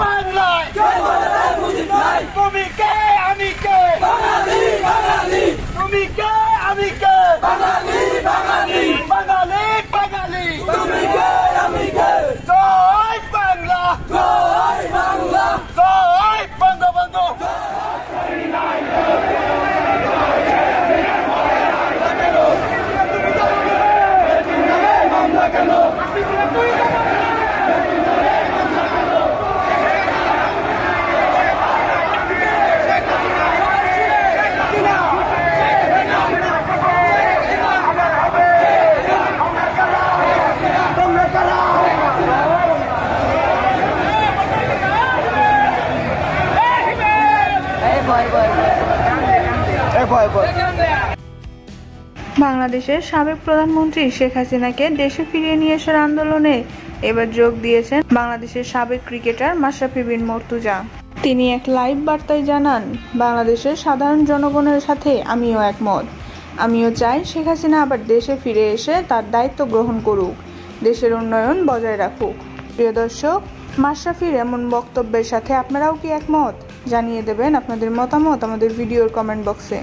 বাংলায় তুমি কে আমি কে তুমি কে আমি কে বাঙালি বাঙালি তুমি কে আমি কে জয় বাংলা জয় বঙ্গবন্ধু বাংলাদেশের সাবেক প্রধানমন্ত্রী শেখ হাসিনাকে দেশে ফিরিয়ে নিয়ে আসার আন্দোলনে এবার যোগ দিয়েছেন বাংলাদেশের সাবেক ক্রিকেটার মাশরাফি বিন মর্তুজা। তিনি এক লাইভ বার্তায় জানান, বাংলাদেশের সাধারণ জনগণের সাথে আমিও একমত। আমিও চাই শেখ হাসিনা আবার দেশে ফিরে এসে তার দায়িত্ব গ্রহণ করুক, দেশের উন্নয়ন বজায় রাখুক। প্রিয় দর্শক, মাশরাফির এমন বক্তব্যের সাথে আপনারাও কি একমত? জানিয়ে দেবেন আপনাদের মতামত আমাদের ভিডিওর কমেন্ট বক্সে।